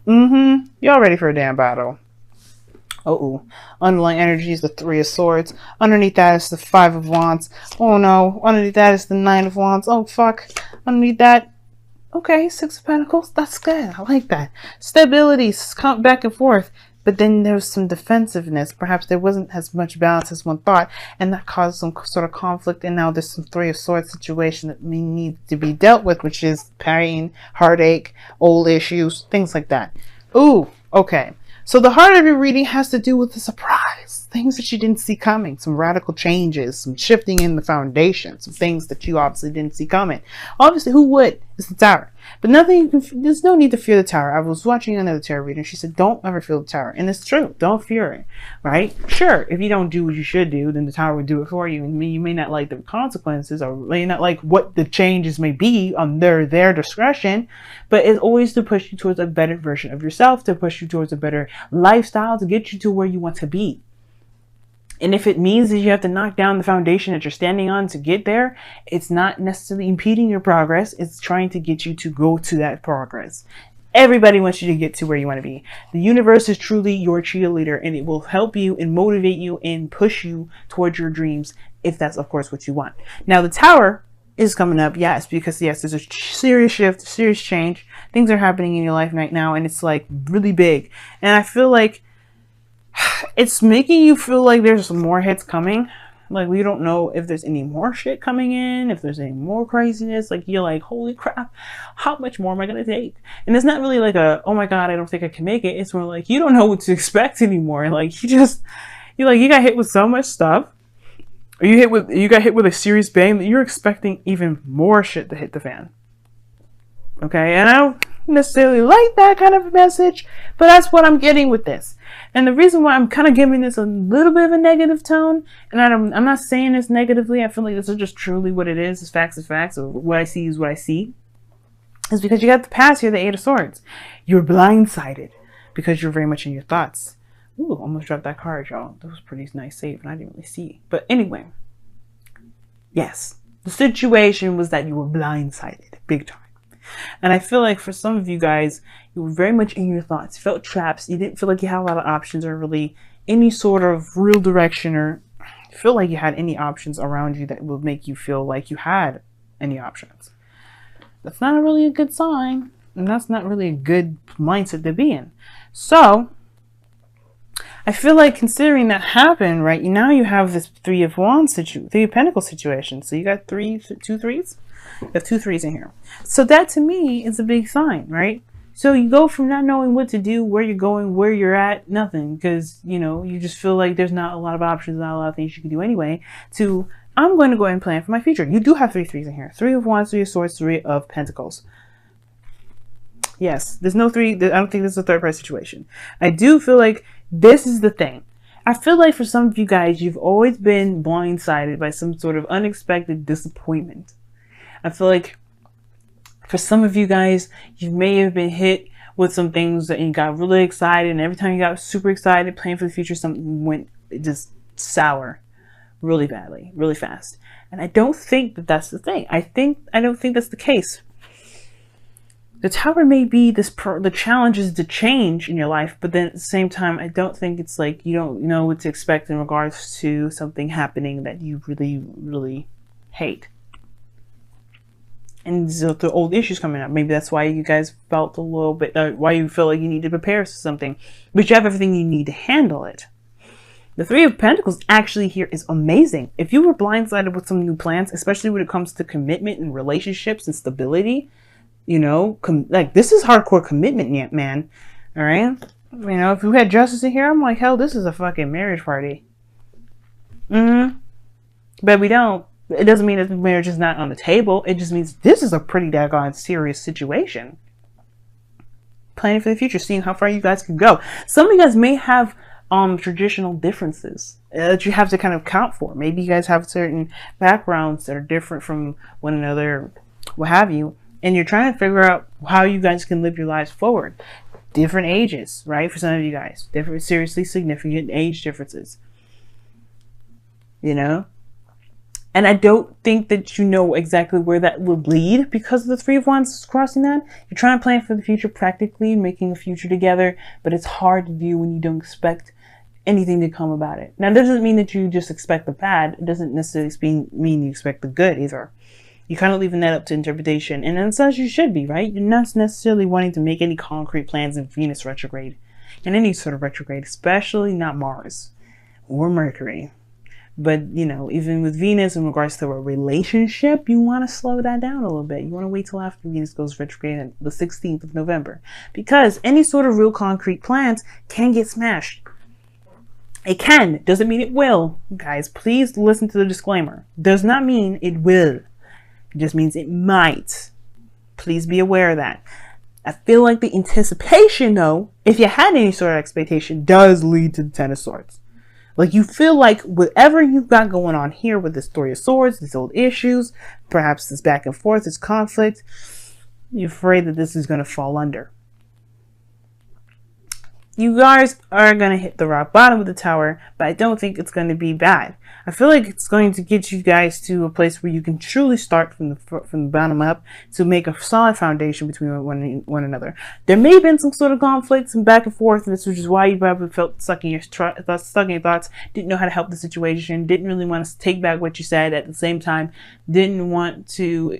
Y'all ready for a damn battle. Oh, underlying energy is the Three of Swords. Underneath that is the Five of Wands. Oh no. Underneath that is the Nine of Wands. Oh fuck. Underneath that, okay, Six of Pentacles. That's good. I like that. Stability, count back and forth. But then there's some defensiveness. Perhaps there wasn't as much balance as one thought, and that caused some sort of conflict. And now there's some Three of Swords situation that may need to be dealt with, which is pain, heartache, old issues, things like that. Ooh, okay. So the heart of your reading has to do with the surprise, things that you didn't see coming, some radical changes, some shifting in the foundation, some things that you obviously didn't see coming. Obviously, who would? It's the Tower. But there's no need to fear the Tower. I was watching another tarot reader, and she said, don't ever fear the Tower. And it's true. Don't fear it, right? Sure, if you don't do what you should do, then the Tower would do it for you. And you may not like the consequences, or may not like what the changes may be on their discretion, but it's always to push you towards a better version of yourself, to push you towards a better lifestyle, to get you to where you want to be. And if it means that you have to knock down the foundation that you're standing on to get there, it's not necessarily impeding your progress. It's trying to get you to go to that progress. Everybody wants you to get to where you want to be. The universe is truly your cheerleader, and it will help you and motivate you and push you towards your dreams, if that's, of course, what you want. Now, the Tower is coming up, yes, because, yes, there's a serious shift, serious change. Things are happening in your life right now, and it's, like, really big. And I feel like it's making you feel like there's more hits coming. Like, we don't know if there's any more shit coming in, if there's any more craziness. Like, you're like, holy crap, how much more am I going to take? And it's not really like a, oh my God, I don't think I can make it. It's more like, you don't know what to expect anymore. Like, you got hit with so much stuff. Or you got hit with a serious bang that you're expecting even more shit to hit the fan. Okay, and I don't necessarily like that kind of message, but that's what I'm getting with this. And the reason why I'm kind of giving this a little bit of a negative tone, and I'm not saying this negatively, I feel like this is just truly what it is. It's facts, or what I see is what I see, is because you got the past here, the Eight of Swords. You're blindsided because you're very much in your thoughts. Ooh, almost dropped that card, y'all. That was a pretty nice save, and I didn't really see. But anyway, yes, the situation was that you were blindsided, big time. And I feel like for some of you guys, you were very much in your thoughts. You felt traps. You didn't feel like you had a lot of options or really any sort of real direction, or feel like you had any options around you that would make you feel like you had any options. That's not really a good sign. And that's not really a good mindset to be in. So I feel like considering that happened, right, now you have this Three of Pentacles situation. So you got two threes? You have two threes in here. So that to me is a big sign, right? So you go from not knowing what to do, where you're going, where you're at, nothing, because, you just feel like there's not a lot of options, not a lot of things you can do anyway, to, I'm going to go ahead and plan for my future. You do have three threes in here. Three of Wands, Three of Swords, Three of Pentacles. Yes, there's no three. I don't think this is a third party situation. I do feel like this is the thing. I feel like for some of you guys, you've always been blindsided by some sort of unexpected disappointment. I feel like for some of you guys, you may have been hit with some things that you got really excited, and every time you got super excited, planning for the future, something went just sour really badly, really fast. And I don't think that that's the thing. I don't think that's the case. The Tower may be the challenge is to change in your life, but then at the same time, I don't think it's like you don't know what to expect in regards to something happening that you really, really hate. And so the old issues coming up. Maybe that's why you guys felt a little bit, why you feel like you need to prepare for something. But you have everything you need to handle it. The Three of Pentacles actually here is amazing. If you were blindsided with some new plans, especially when it comes to commitment and relationships and stability, like this is hardcore commitment, man. All right? If you had justice in here, I'm like, hell, this is a fucking marriage party. But we don't. It doesn't mean that the marriage is not on the table. It just means this is a pretty daggone serious situation. Planning for the future, seeing how far you guys can go. Some of you guys may have traditional differences that you have to kind of account for. Maybe you guys have certain backgrounds that are different from one another, what have you. And you're trying to figure out how you guys can live your lives forward. Different ages, right? For some of you guys. Different, seriously significant age differences. And I don't think that you know exactly where that will lead because of the Three of Wands crossing that. You're trying to plan for the future practically, making a future together, but it's hard to do when you don't expect anything to come about it. Now, it doesn't mean that you just expect the bad. It doesn't necessarily mean you expect the good either. You're kind of leaving that up to interpretation. And as such, you should be, right? You're not necessarily wanting to make any concrete plans in Venus retrograde. In any sort of retrograde, especially not Mars or Mercury. But, you know, even with Venus in regards to a relationship, you want to slow that down a little bit. You want to wait till after Venus goes retrograde on the 16th of November. Because any sort of real concrete plans can get smashed. It can. Doesn't mean it will. Guys, please listen to the disclaimer. Does not mean it will. It just means it might. Please be aware of that. I feel like the anticipation, though, if you had any sort of expectation, does lead to the Ten of Swords. Like, you feel like whatever you've got going on here with this Three of Swords, these old issues, perhaps this back and forth, this conflict, you're afraid that this is going to fall under. You guys are going to hit the rock bottom of the tower, but I don't think it's going to be bad. I feel like it's going to get you guys to a place where you can truly start from the bottom up to make a solid foundation between one another. There may have been some sort of conflicts and back and forth, and this is why you probably felt stuck in your thoughts, didn't know how to help the situation, didn't really want to take back what you said, at the same time didn't want to,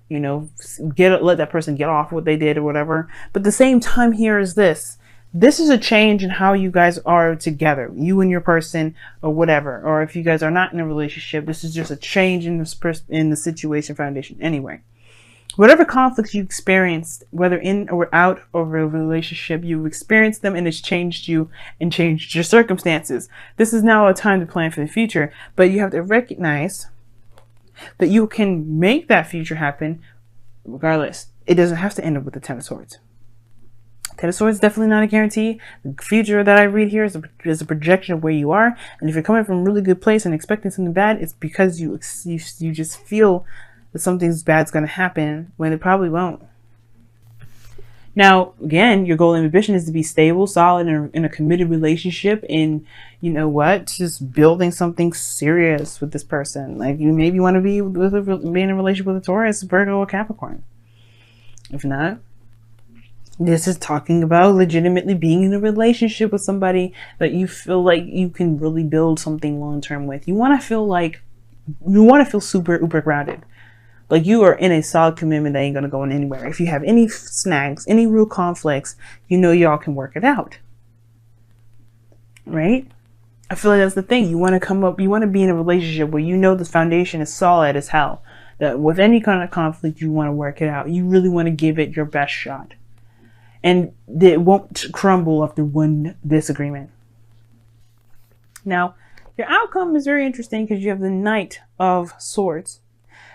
let that person get off what they did or whatever. But at the same time, here is this. This is a change in how you guys are together, you and your person or whatever. Or if you guys are not in a relationship, this is just a change in the situation foundation. Anyway, whatever conflicts you experienced, whether in or out of a relationship, you've experienced them and it's changed you and changed your circumstances. This is now a time to plan for the future, but you have to recognize that you can make that future happen regardless. It doesn't have to end up with the Ten of Swords. Ten of Swords is definitely not a guarantee. The future that I read here is a projection of where you are. And if you're coming from a really good place and expecting something bad, it's because you just feel that something bad's going to happen when it probably won't. Now, again, your goal and ambition is to be stable, solid, in a committed relationship. And you know what? Just building something serious with this person. Like, you maybe want to be in a relationship with a Taurus, Virgo, or Capricorn. If not, this is talking about legitimately being in a relationship with somebody that you feel like you can really build something long-term with. You want to feel super uber grounded. Like you are in a solid commitment that ain't going to go anywhere. If you have any snags, any real conflicts, you know y'all can work it out. Right? I feel like that's the thing. You want to be in a relationship where you know the foundation is solid as hell. That with any kind of conflict, you want to work it out. You really want to give it your best shot. And it won't crumble after one disagreement. Now, your outcome is very interesting because you have the Knight of Swords,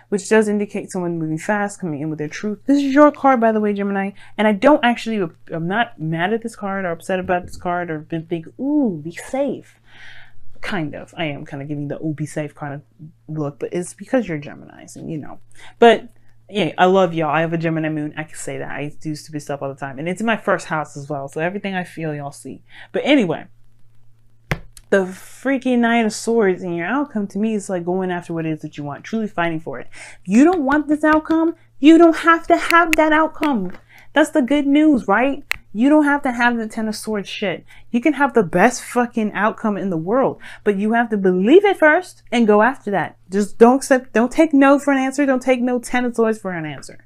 which does indicate someone moving fast, coming in with their truth. This is your card, by the way, Gemini. And I'm not mad at this card or upset about this card or been thinking, ooh, be safe. Kind of. I am kind of giving the ooh, be safe kind of look, but it's because you're Geminis and But yeah, I love y'all. I have a Gemini moon. I can say that. I do stupid stuff all the time. And it's in my first house as well. So everything I feel, y'all see. But anyway, the freaking Knight of Swords in your outcome to me is like going after what it is that you want. Truly fighting for it. If you don't want this outcome, you don't have to have that outcome. That's the good news, right? You don't have to have the Ten of Swords shit. You can have the best fucking outcome in the world, but you have to believe it first and go after that. Just don't take no for an answer. Don't take no Ten of Swords for an answer.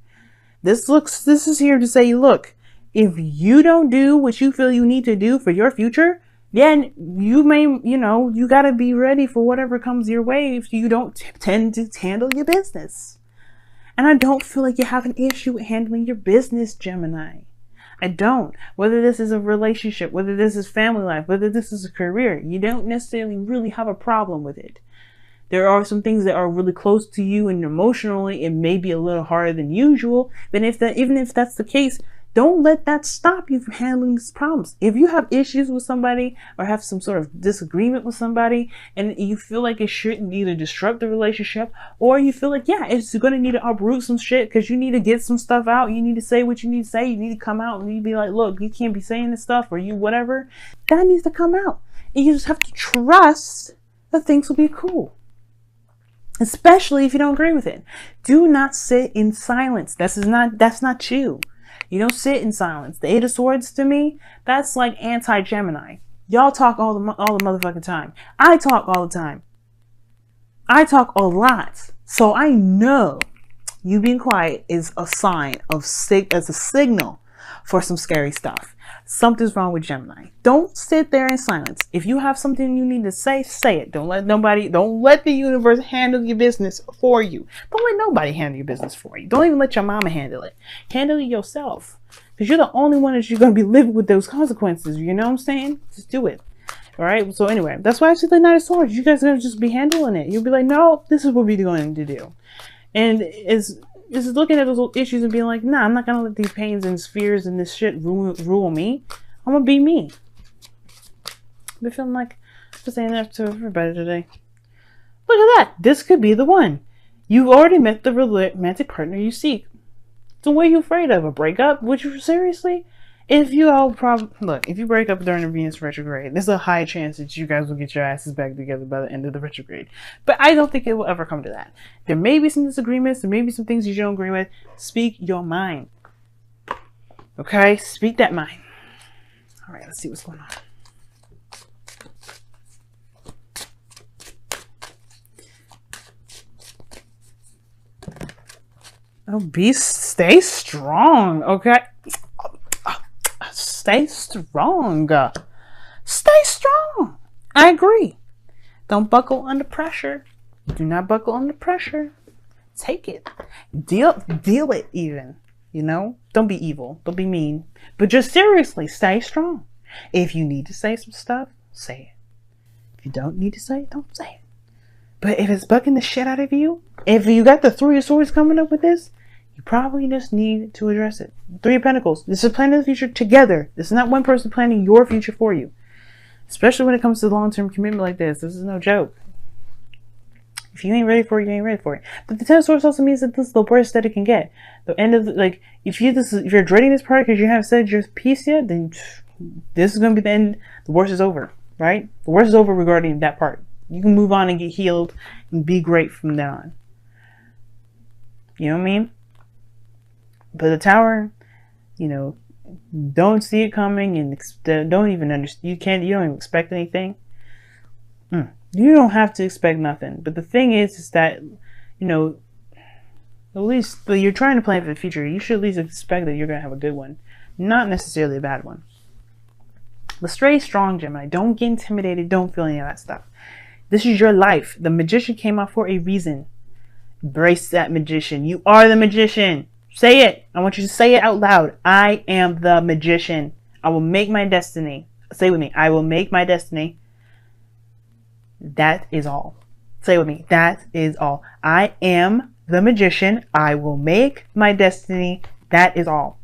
This is here to say, look, if you don't do what you feel you need to do for your future, then you may, you got to be ready for whatever comes your way if you don't tend to handle your business. And I don't feel like you have an issue with handling your business, Gemini. I don't. Whether this is a relationship, whether this is family life, whether this is a career, you don't necessarily really have a problem with it. There are some things that are really close to you and emotionally it may be a little harder than usual. But even if that's the case, don't let that stop you from handling these problems. If you have issues with somebody or have some sort of disagreement with somebody and you feel like it shouldn't either disrupt the relationship or you feel like, yeah, it's going to need to uproot some shit because you need to get some stuff out. You need to say what you need to say. You need to come out and you need to be like, look, you can't be saying this stuff or you whatever. That needs to come out. And you just have to trust that things will be cool. especially if you don't agree with it. Do not sit in silence. That's not you. You don't sit in silence. The Eight of Swords to me, that's like anti-Gemini. Y'all talk all the motherfucking time. I talk all the time. I talk a lot. So I know you being quiet is a sign of as a signal for some scary stuff. Something's wrong with Gemini. Don't sit there in silence. If you have something you need to say it. Don't let the universe handle your business for you. Don't let nobody handle your business for you. Don't even let your mama handle it. Handle it yourself. Because you're the only one that you're going to be living with those consequences. You know what I'm saying? Just do it. All right. So anyway, that's why I said the Knight of Swords. You guys are going to just be handling it. You'll be like, no, this is what we're going to do. And it's looking at those issues and being like, nah, I'm not going to let these pains and fears and this shit rule me. I'm going to be me. I've been feeling like I'm saying that to everybody today. Look at that. This could be the one. You've already met the romantic partner you seek. So what are you afraid of? A breakup? Would you seriously? If you if you break up during the Venus retrograde, there's a high chance that you guys will get your asses back together by the end of the retrograde. But I don't think it will ever come to that. There may be some disagreements. There may be some things you don't agree with. Speak your mind. Okay? Speak that mind. All right, let's see what's going on. Oh, stay strong, okay? Stay strong. Stay strong. I agree. Don't buckle under pressure. Do not buckle under pressure. Take it. Deal it even. You know? Don't be evil. Don't be mean. But just seriously, stay strong. If you need to say some stuff, say it. If you don't need to say it, don't say it. But if it's bugging the shit out of you, if you got the Three of Swords coming up with this, you probably just need to address it. Three of Pentacles. This is planning the future together. This is not one person planning your future for you. Especially when it comes to long-term commitment like this. This is no joke. If you ain't ready for it, you ain't ready for it. But the Ten of Swords also means that this is the worst that it can get. The end of if you're dreading this part because you haven't said your piece yet, then this is going to be the end. The worst is over, right? The worst is over regarding that part. You can move on and get healed and be great from then on. You know what I mean? But the Tower, you know, don't see it coming and don't even understand. You don't even expect anything. You don't have to expect nothing. But the thing is that, you know, at least you're trying to plan for the future. You should at least expect that you're going to have a good one, not necessarily a bad one. But stay strong, Gemini. Don't get intimidated. Don't feel any of that stuff. This is your life. The Magician came out for a reason. Embrace that Magician. You are the Magician. Say it. I want you to say it out loud. I am the Magician. I will make my destiny. Say it with me. I will make my destiny. That is all. Say it with me. That is all. I am the Magician. I will make my destiny. That is all.